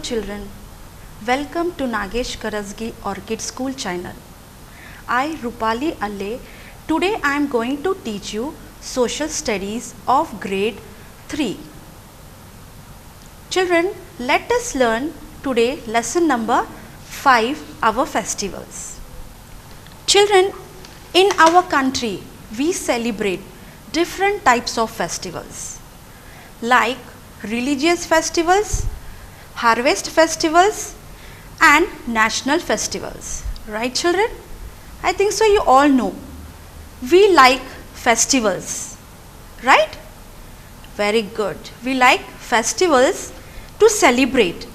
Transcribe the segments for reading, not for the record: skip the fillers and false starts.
children, welcome to Nagesh Karasgi Orchid School channel. I Rupali Alle, today I am going to teach you Social Studies of grade 3. Children, let us learn today lesson number 5, our festivals. Children, in our country we celebrate different types of festivals like religious festivals, harvest festivals and national festivals. Right children? I think so you all know. We like festivals. Right? Very good. We like festivals to celebrate.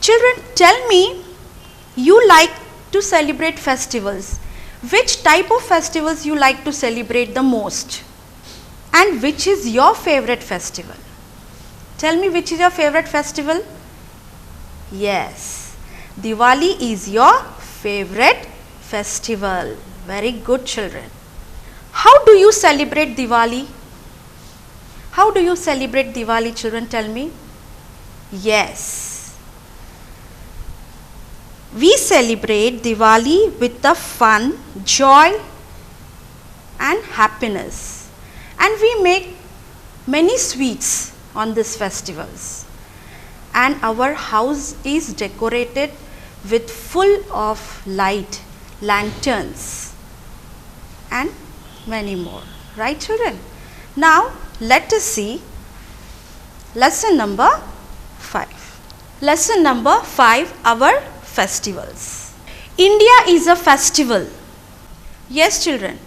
Children, tell me, you like to celebrate festivals. Which type of festivals you like to celebrate the most? And which is your favorite festival? Tell me, which is your favorite festival? Yes, Diwali is your favorite festival. Very good children. How do you celebrate Diwali? How do you celebrate Diwali children? Tell me. Yes, we celebrate Diwali with the fun, joy and happiness, and we make many sweets on these festivals, and our house is decorated with full of light, lanterns and many more. Right children? Now let us see lesson number 5. Lesson number 5, our festivals. India is a festival. Yes children,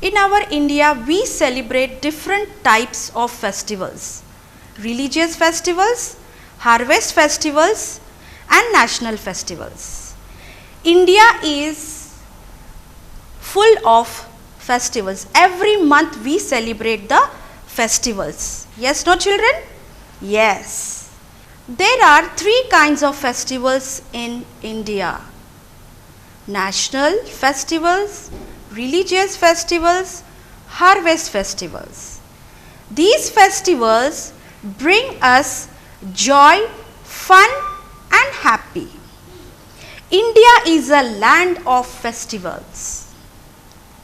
in our India we celebrate different types of festivals. Religious festivals, harvest festivals and national festivals. India is full of festivals. Every month we celebrate the festivals. Yes, no children? Yes. There are 3 kinds of festivals in India: national festivals, religious festivals, harvest festivals. These festivals bring us joy, fun and happy. India is a land of festivals.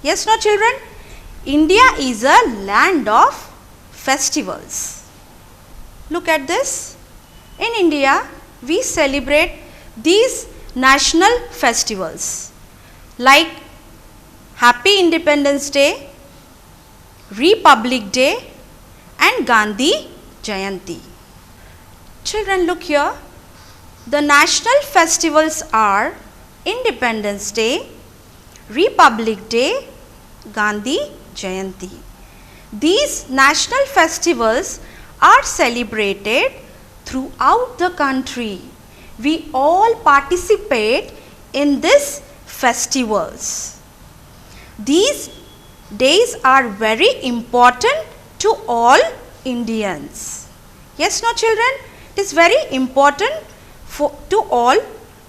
Yes, no children? India is a land of festivals. Look at this. In India, we celebrate these national festivals like Happy Independence Day, Republic Day and Gandhi Jayanti. Children, look here. The national festivals are Independence Day, Republic Day, Gandhi Jayanti. These national festivals are celebrated throughout the country. We all participate in these festivals. These days are very important to all Indians. Yes, no children? It is very important to all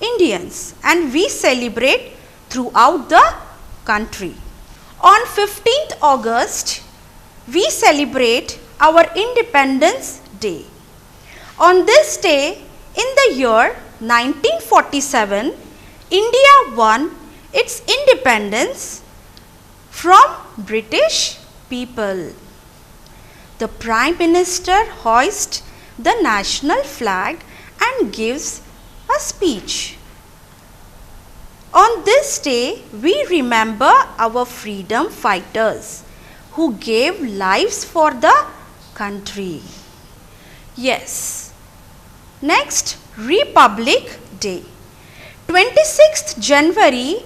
Indians, and we celebrate throughout the country. On 15th August, we celebrate our Independence Day. On this day, in the year 1947, India won its independence from British people. The Prime Minister hoists the national flag and gives a speech. On this day, we remember our freedom fighters who gave lives for the country. Yes. Next, Republic Day. 26th January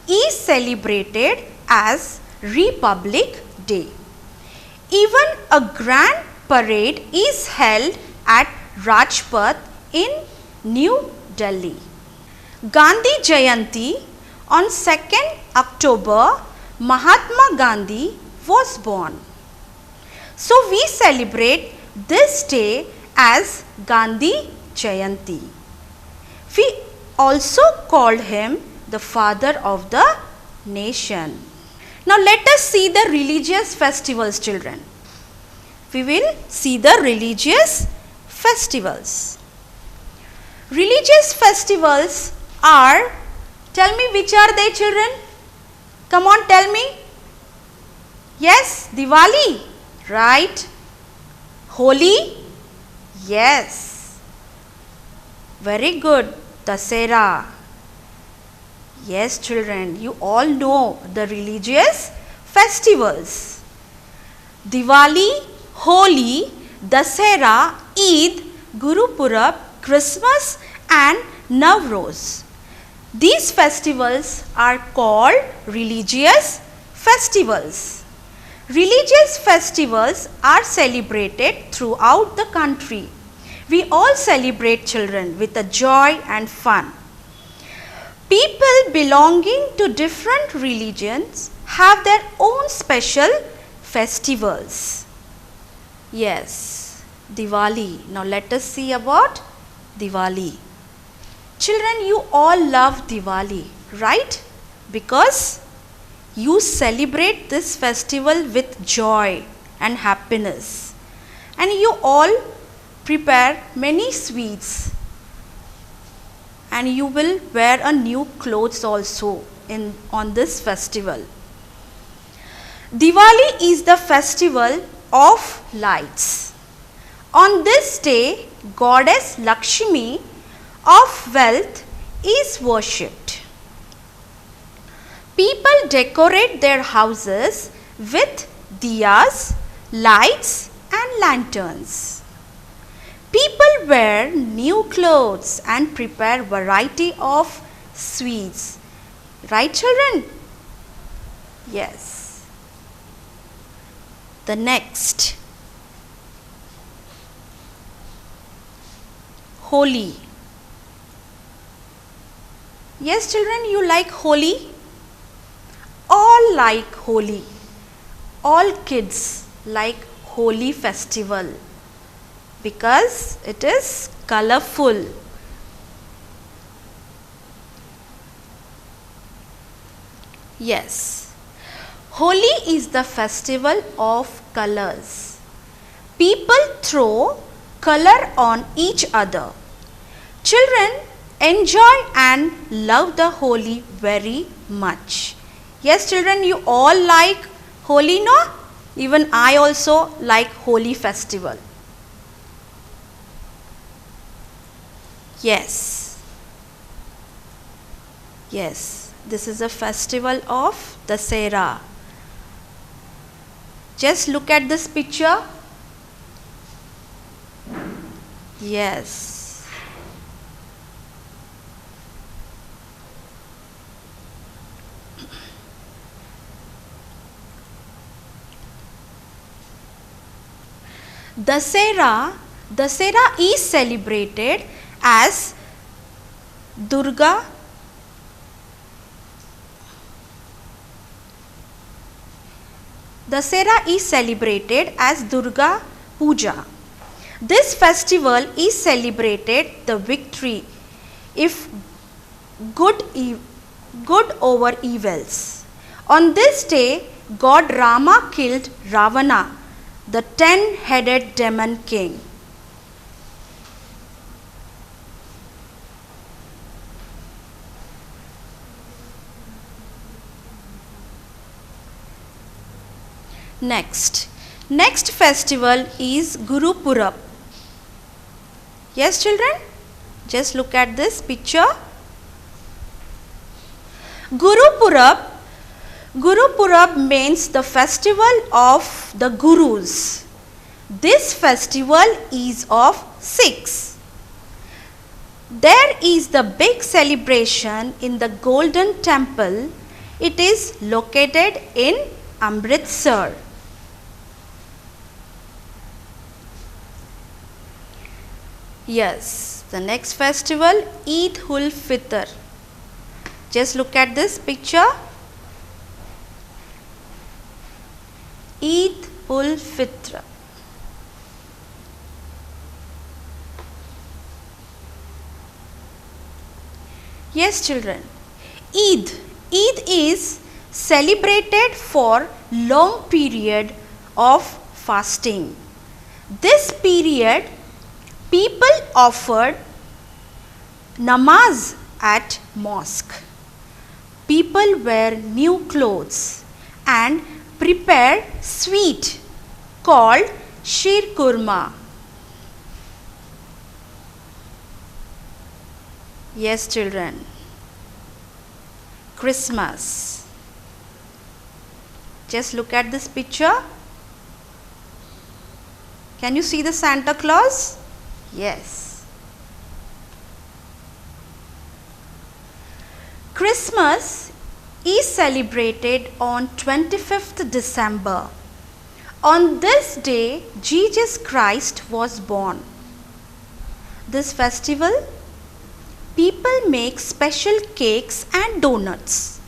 is celebrated as Republic Day. Even a grand parade is held at Rajpath in New Delhi. Gandhi Jayanti, on 2nd October, Mahatma Gandhi was born. So we celebrate this day as Gandhi Jayanti. We also called him the father of the nation. Now let us see the religious festivals, children. We will see the religious festivals. Religious festivals are, tell me which are they, children? Come on, tell me. Yes, Diwali, right? Holi? Yes. Very good. Dasera. Yes, children, you all know the religious festivals. Diwali, Holi, Dasera, Eid, Guru Purab, Christmas and Navroz. These festivals are called religious festivals. Religious festivals are celebrated throughout the country. We all celebrate, children, with a joy and fun. People belonging to different religions have their own special festivals. Yes, Diwali. Now let us see about Diwali. Children, you all love Diwali, right? Because you celebrate this festival with joy and happiness. And you all prepare many sweets. And you will wear a new clothes also on this festival. Diwali is the festival of lights. On this day, Goddess Lakshmi of wealth is worshipped. People decorate their houses with diyas, lights and lanterns. People wear new clothes and prepare variety of sweets. Right, children? Yes. The next, Holi. Yes, children, you like Holi? All like Holi. All kids like Holi festival because it is colorful. Yes, Holi is the festival of colors. People throw color on each other. Children enjoy and love the Holi very much. Yes, children, you all like Holi, no? Even I also like Holi festival. Yes. Yes, this is a festival of Dasera. Just look at this picture. Yes. Dasera is celebrated as Durga Puja. This festival is celebrated the victory if good over evils. On this day, God Rama killed Ravana, the 10-headed demon king. Next festival is Guru Purab. Yes, children, just look at this picture. Guru Purab means the festival of the Gurus. This festival is of Sikhs. There is the big celebration in the Golden Temple. It is located in Amritsar. Yes, the next festival, Eid ul Fitr. Just look at this picture. Eid ul Fitr. Yes, children. Eid is celebrated for long period of fasting. This period, people offered namaz at mosque. People wear new clothes and prepare sweet called sheer kurma. Yes, children. Christmas. Just look at this picture. Can you see the Santa Claus? Yes. Christmas is celebrated on 25th December. On this day, Jesus Christ was born. This festival, people make special cakes and donuts.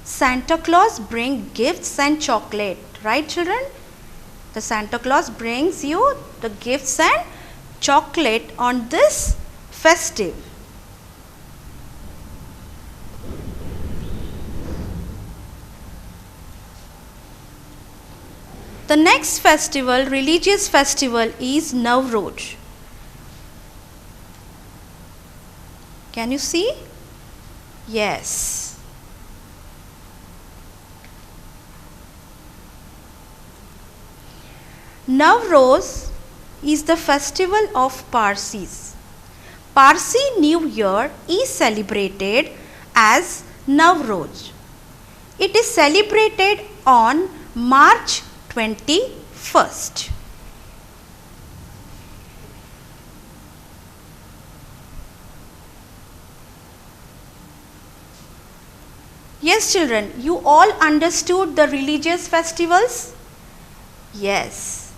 Santa Claus brings gifts and chocolate. Right, children? The Santa Claus brings you the gifts and chocolate on this festive. The next festival, religious festival, is Navroz. Can you see? Yes. Navroz is the festival of Parsis. Parsi New Year is celebrated as Navroz. It is celebrated on March 21st. Yes, children, you all understood the religious festivals? Yes.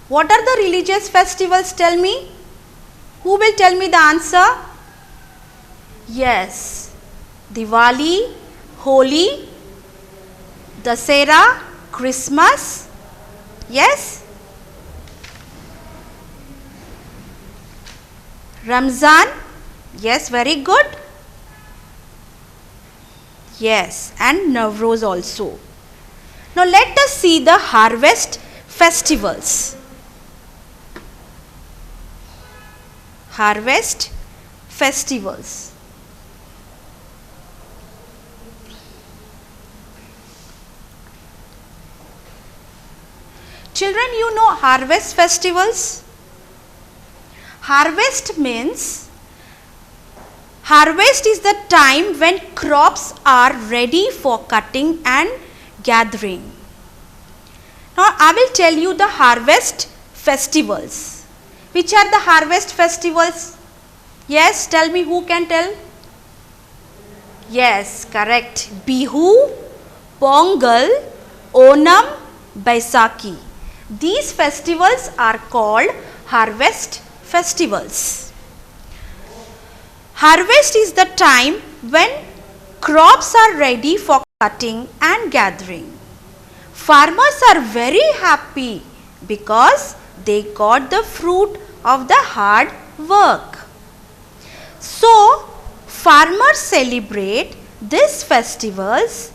What are the religious festivals? Tell me. Who will tell me the answer? Yes. Diwali, Holi, Dasera, Christmas. Yes. Ramzan. Yes, very good. Yes, and Navroz also. Now let us see the harvest festivals. Harvest festivals. Children, you know harvest festivals? Harvest means, harvest is the time when crops are ready for cutting and gathering. Now I will tell you the harvest festivals. Which are the harvest festivals? Yes, tell me, who can tell? Yes, correct. Bihu, Pongal, Onam, Baisakhi. These festivals are called harvest festivals. Harvest is the time when crops are ready for cutting and gathering. Farmers are very happy because they got the fruit of the hard work. So, farmers celebrate these festivals.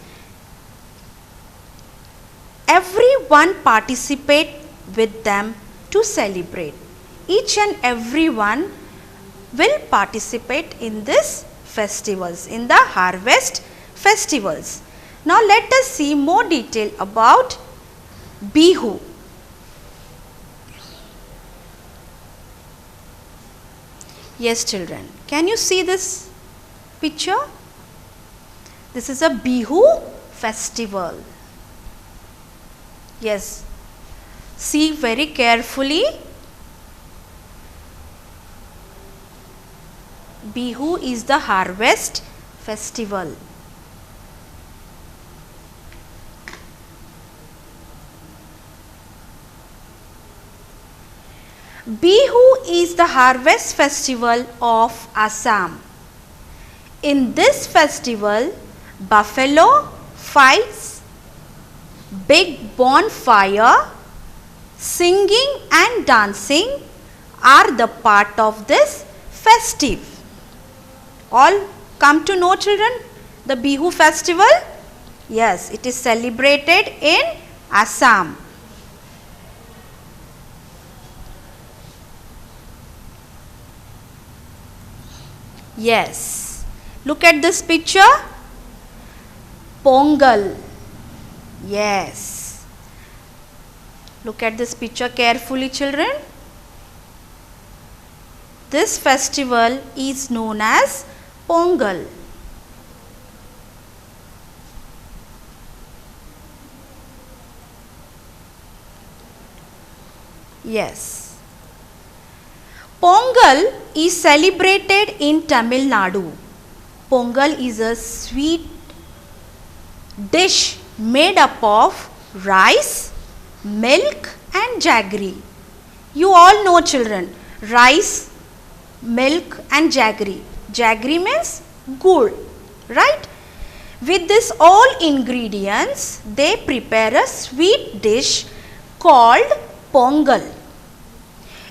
Everyone participate with them to celebrate. Each and everyone will participate in these festivals, in the harvest festivals. Now let us see more detail about Bihu. Yes, children, can you see this picture? This is a Bihu festival. Yes, see very carefully. Bihu is the harvest festival. Bihu is the harvest festival of Assam. In this festival, buffalo fights, big bonfire, singing and dancing are the part of this festive. All come to know, children, the Bihu festival? Yes, it is celebrated in Assam. Yes. Look at this picture. Pongal. Yes. Look at this picture carefully, children. This festival is known as Pongal. Yes. Pongal is celebrated in Tamil Nadu. Pongal is a sweet dish made up of rice, milk and jaggery. You all know, children, rice, milk and jaggery. Jaggery means gur, right? With this all ingredients, they prepare a sweet dish called Pongal.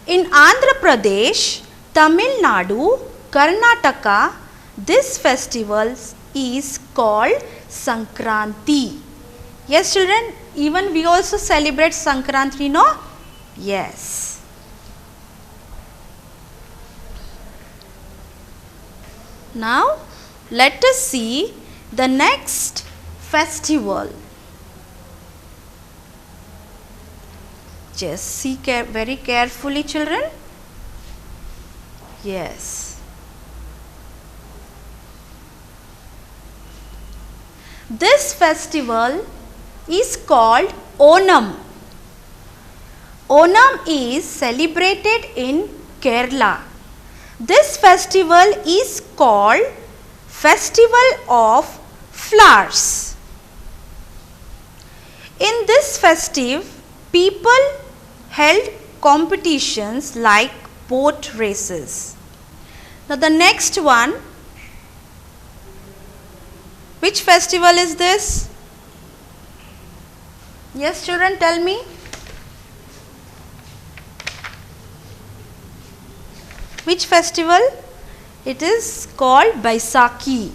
In Andhra Pradesh, Tamil Nadu, Karnataka, this festival is called Sankranti. Yes, children, even we also celebrate Sankranti, no? Yes. Now, let us see the next festival. Just see very carefully, children. Yes. This festival is called Onam. Onam is celebrated in Kerala. This festival is called Festival of Flowers. In this festive, people held competitions like boat races. Now the next one, which festival is this? Yes, children, tell me. Which festival? It is called Baisakhi.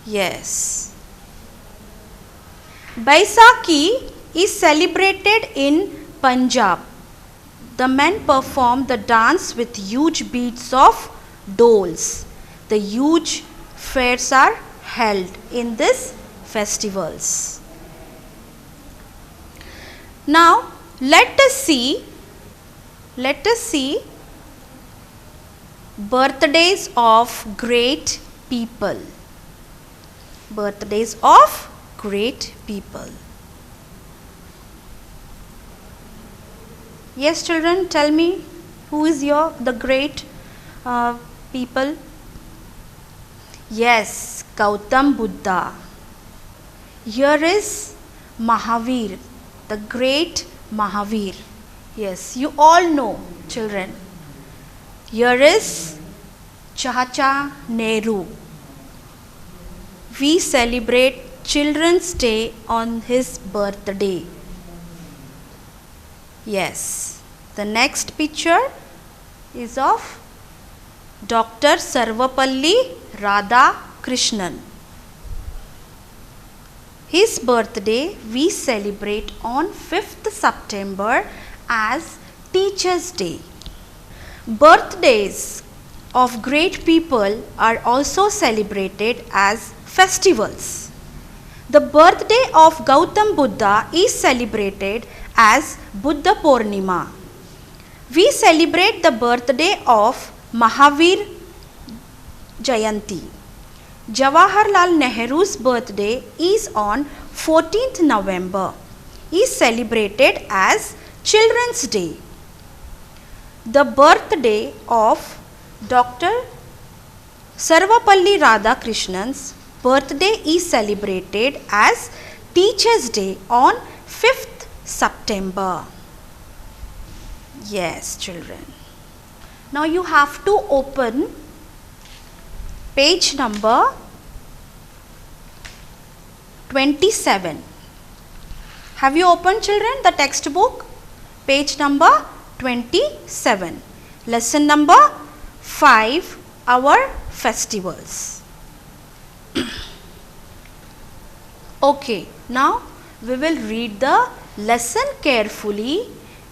Yes. Baisakhi is celebrated in Punjab. The men perform the dance with huge beats of dolls. The huge fairs are held in these festivals. Now let us see birthdays of great people. Birthdays of great people. Yes, children, tell me, who is the great people? Yes, Gautam Buddha. Here is Mahavir, the great Mahavir. Yes, you all know, children. Here is Chacha Nehru. We celebrate Children's Day on his birthday. Yes, the next picture is of Dr. Sarvapalli Radhakrishnan. His birthday we celebrate on 5th September as Teachers' Day. Birthdays of great people are also celebrated as festivals. The birthday of Gautam Buddha is celebrated as Buddha Purnima. We celebrate the birthday of Mahavir Jayanti. Jawaharlal Nehru's birthday is on 14th November. He is celebrated as Children's Day. The birthday of Dr. Sarvapalli Radhakrishnan's birthday is celebrated as Teachers' Day on 5th September. Yes, children. Now you have to open page number 27. Have you opened, children, the textbook? Page number 27. Lesson number 5, our festivals. Okay, now we will read the lesson carefully.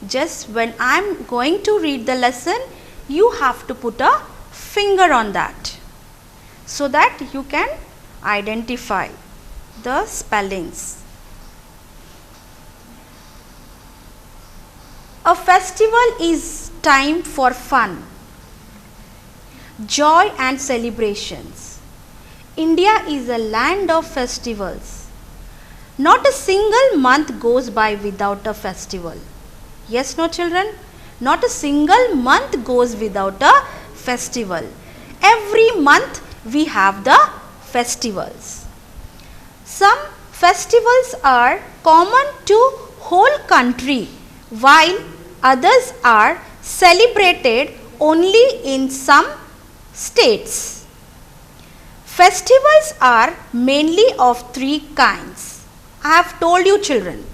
Just when I am going to read the lesson, you have to put a finger on that so that you can identify the spellings. A festival is time for fun, joy and celebrations. India is a land of festivals. Not a single month goes by without a festival. Yes, no children? Not a single month goes without a festival. Every month we have the festivals. Some festivals are common to whole country, while others are celebrated only in some states. Festivals are mainly of three kinds. I have told you children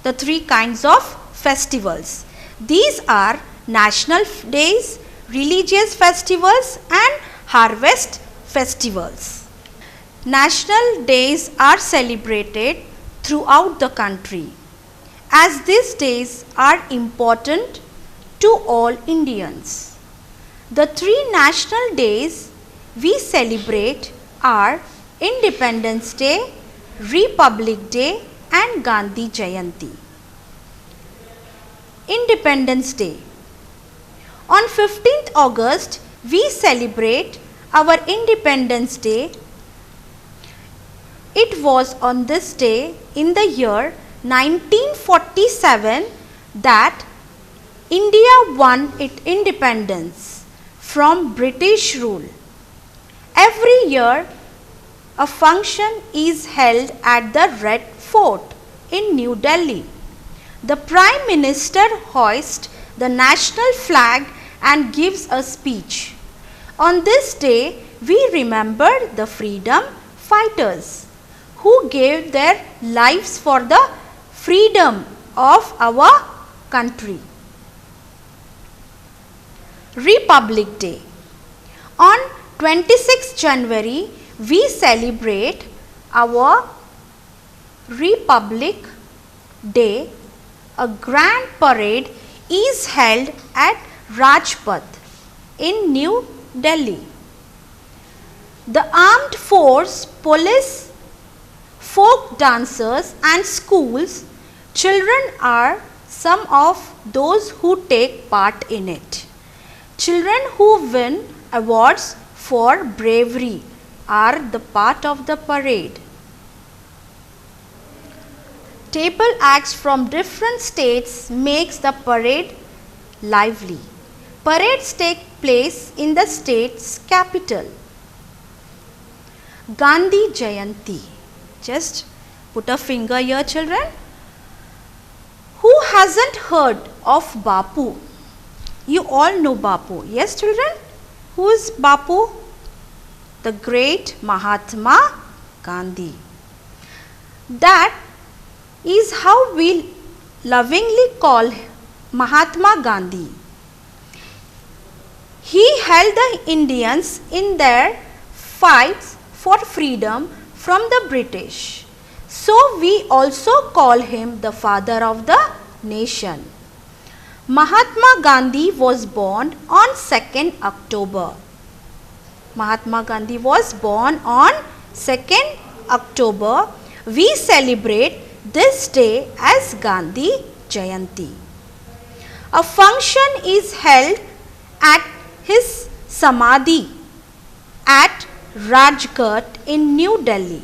the three kinds of festivals. These are national days, religious festivals and harvest festivals. National days are celebrated throughout the country, as these days are important to all Indians. The three national days we celebrate are Independence Day, Republic Day and Gandhi Jayanti. Independence Day. On 15th August, we celebrate our Independence Day. It was on this day in the year 1947 that India won its independence from British rule. Every year, a function is held at the Red Fort in New Delhi. The Prime Minister hoists the national flag and gives a speech. On this day, we remember the freedom fighters who gave their lives for the freedom of our country. Republic Day. On 26th January, we celebrate our Republic Day. A grand parade is held at Rajpath in New Delhi. The armed force, police, folk dancers and schools children are some of those who take part in it. Children who win awards for bravery are the part of the parade. Table acts from different states makes the parade lively. Parades take place in the state's capital. Gandhi Jayanti. Just put a finger here children. Who hasn't heard of Bapu? You all know Bapu. Yes children? Who is Bapu? The great Mahatma Gandhi. That is how we lovingly call Mahatma Gandhi. He held the Indians in their fights for freedom from the British. So we also call him the father of the nation. Mahatma Gandhi was born on 2nd October. Mahatma Gandhi was born on 2nd October. We celebrate this day as Gandhi Jayanti. A function is held at his Samadhi at Rajghat in New Delhi.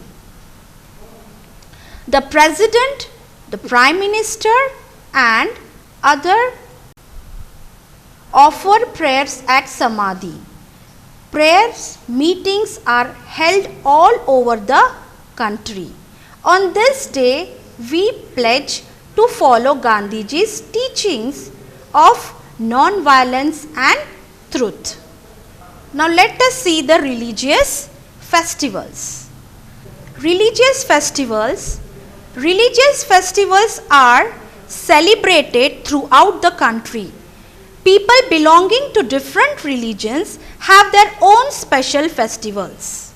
The President, the Prime Minister and other offer prayers at Samadhi. Prayers meetings are held all over the country. On this day, we pledge to follow Gandhiji's teachings of non-violence and truth. Now let us see the religious festivals. Religious festivals. Religious festivals are celebrated throughout the country. People belonging to different religions have their own special festivals.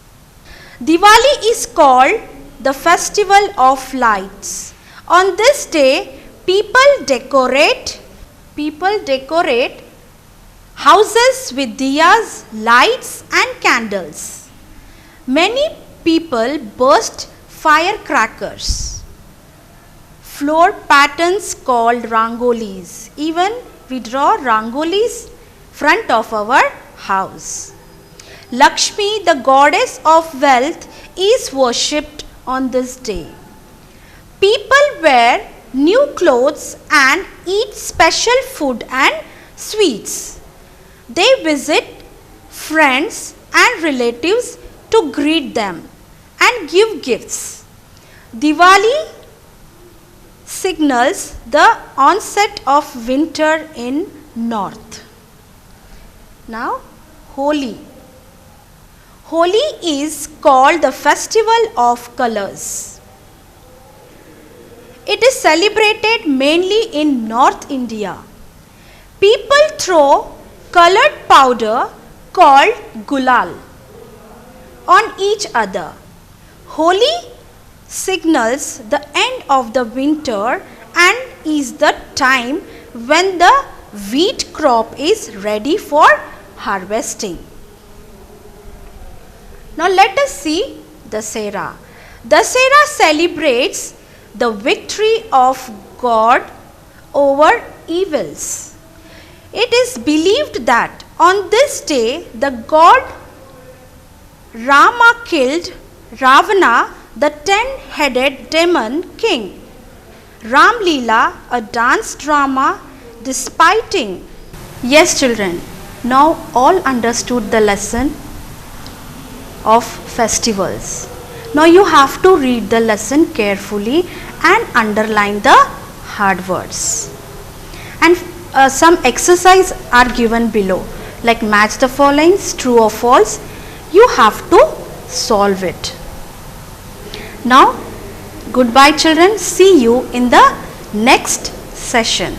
Diwali is called the festival of lights. On this day, people decorate houses with diyas, lights and candles. Many people burst firecrackers. Floor patterns called rangolis. Even we draw rangolis front of our house. Lakshmi, the goddess of wealth, is worshipped on this day. People wear new clothes and eat special food and sweets. They visit friends and relatives to greet them and give gifts. Diwali signals the onset of winter in north. Now, Holi. Holi is called the festival of colors. It is celebrated mainly in North India. People throw colored powder called gulal on each other. Holi signals the end of the winter and is the time when the wheat crop is ready for harvesting. Now let us see Dussehra. Dussehra celebrates the victory of God over evils. It is believed that on this day the god Rama killed Ravana, the 10-headed demon king. Ram Leela, a dance drama despiting. Yes children, now all understood the lesson of festivals. Now you have to read the lesson carefully and underline the hard words. And some exercise are given below, like match the followings, true or false. You have to solve it. Now goodbye children, see you in the next session.